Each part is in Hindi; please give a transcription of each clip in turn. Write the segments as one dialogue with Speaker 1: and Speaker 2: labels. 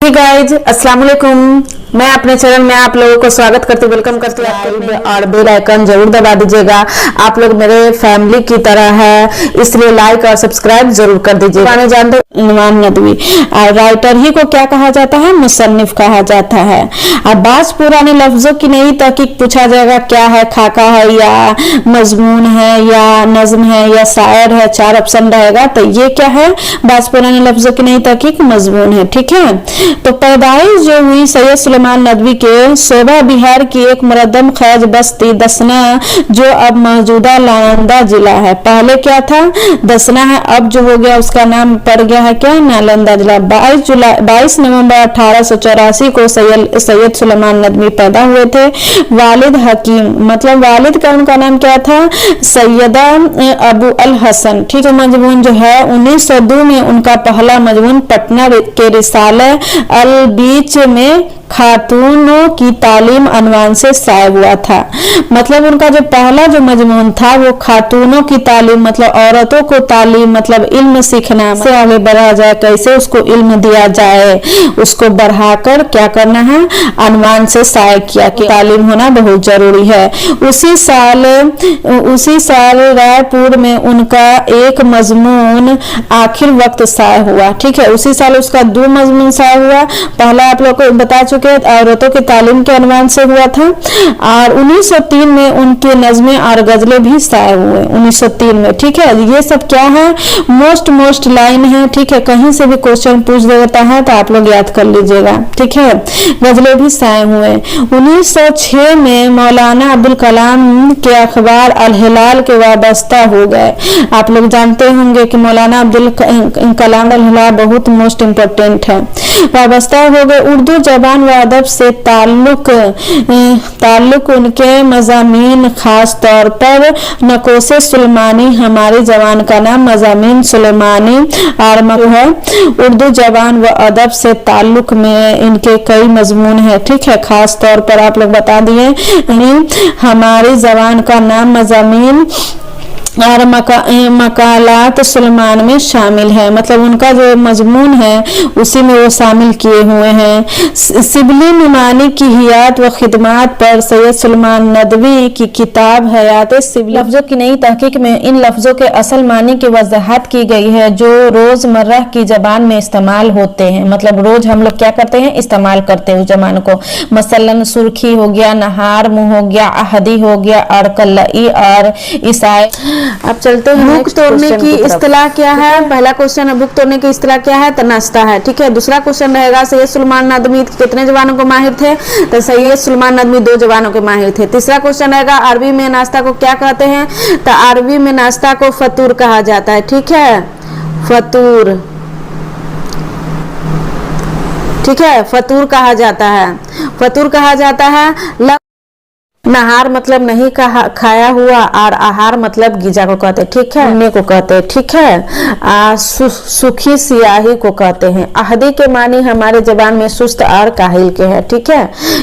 Speaker 1: गाइज अस्सलाम वालेकुम। मैं अपने चैनल में आप लोगों को स्वागत करती हूँ, वेलकम करती हूँ। और बेल आइकन जरूर दबा दीजिएगा। आप लोग मेरे फैमिली की तरह है, इसलिए लाइक और सब्सक्राइब जरूर कर दीजिएगा। जानते इमाम नदवी राइटर ही को क्या कहा जाता है? मुसन्निफ कहा जाता है। अब बात पुराने लफ्जों की नहीं तहकीक पूछा जाएगा, क्या है, खाका है या मजमून है या नज्म है या शायर है, 4 ऑप्शन रहेगा। तो ये क्या है? बात पुराने लफ्जों की नहीं तहकीक मजमून है। ठीक है, तो पैदाइश जो हुई सैयद सुलेमान नदवी के शोभा बिहार की एक मुरद्दम खैज बस्ती दसना, जो अब मौजूदा नालंदा जिला है। पहले क्या था? दसना है, अब जो हो गया उसका नाम पड़ गया है क्या? नालंदा जिला। 22 नवंबर 1884 को सैयद सुलेमान नदवी पैदा हुए थे। वालिद हकीम, मतलब वालिद का उनका नाम क्या था? सैयदा अबू अल हसन। ठीक है, मजमून जो है 1902 में उनका पहला मजमून पटना के रिसाले अल बीच में खातूनों की तालीम अनवान से शाया हुआ था। मतलब उनका जो पहला जो मजमून था वो खातूनों की तालीम, मतलब औरतों को तालीम, मतलब इल्म सीखना से आगे बढ़ा जाए, कैसे उसको इल्म दिया जाए, उसको बढ़ाकर क्या करना है, अनवान से शाया किया कि तालीम होना बहुत जरूरी है। उसी साल रायपुर में उनका एक मजमून आखिर वक्त शाया हुआ। ठीक है, उसी साल उसका 2 मजमून शाया हुआ। पहला आप लोग को बता चुके औरतों की तालीम के अनवान से हुआ था, और 1903 में उनके नज़में और गजलें भी शाया हुए 1903 में। ठीक है, ये सब क्या है? मोस्ट लाइन है। ठीक है, कहीं से भी क्वेश्चन पूछ देता है तो आप लोग याद कर लीजिएगा। ठीक है, गजलें भी शाया हुए। 1906 में मौलाना अब्दुल कलाम के अखबार अल हिलाल के वाबस्ता हो गए। आप लोग जानते होंगे कि मौलाना अब्दुल कलाम अल हिलाल बहुत मोस्ट इम्पोर्टेंट है। वाबस्ता हो गए। उर्दू जबान व अदब से ताल्लुक उनके मज़ामीन, खास तौर पर नकोशे सुलेमानी, हमारी जबान का नाम मज़ामीन सुलेमानी और है। उर्दू जबान व अदब से ताल्लुक में इनके कई मजमून है। ठीक है, खास तौर पर आप लोग बता दिए, हमारी जबान का नाम मज़ामीन और मकालात सुलेमान में शामिल है। मतलब उनका जो मजमून है उसी में वो शामिल किए हुए हैं। सिबली नुमानी की हियात व खिदमात पर सैयद सुलेमान नदवी की किताब हयात सिबली लफ्जों की नई तहकीक में इन लफ्जों के असल मानी की वजाहत की गई है जो रोजमर्रा की जबान में इस्तेमाल होते हैं। मतलब रोज हम लोग क्या करते हैं? इस्तेमाल करते हैं उस जबान को। मसलन सुर्खी हो गया, नहार मुंह हो गया, अहदी हो गया, अड़कलई और ईसाई। अब चलते हैं। भूख तोड़ने की इस्तिलाह क्या है? पहला क्वेश्चन है, भूख तोड़ने की इस्तिलाह क्या है? तो नाश्ता है। ठीक है, दूसरा क्वेश्चन रहेगा, सैयद सुलेमान नदवी कितने जबानों को माहिर थे? तो सैयद सुलेमान नदवी 2 जबानों के माहिर थे। तीसरा क्वेश्चन रहेगा, अरबी में नाश्ता को क्या कहते हैं? तो अरबी में नाश्ता को फतूर कहा जाता है। ठीक है, फतूर। ठीक है, फतूर कहा जाता है, फतूर कहा जाता है। नहार मतलब नहीं खाया हुआ, और आहार मतलब गिजा को कहते हैं। ठीक है, ने को कहते हैं। ठीक है, सुखी सियाही को कहते हैं। अहदी के मानी हमारे जबान में सुस्त और काहिल के है। ठीक है,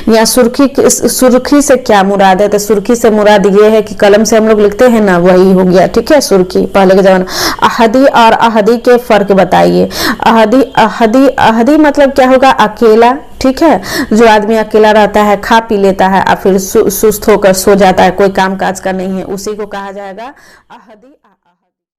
Speaker 1: यहाँ सुर्खी से क्या मुराद है? तो सुर्खी से मुराद ये है कि कलम से हम लोग लिखते हैं ना, वही हो गया। ठीक है, सुर्खी पहले के जमाने। अहदी और अहदी के फर्क बताइए। अहदी मतलब क्या होगा? अकेला। ठीक है, जो आदमी अकेला रहता है, खा पी लेता है और फिर सुस्त होकर सो जाता है, कोई काम काज का नहीं है, उसी को कहा जाएगा अहदी।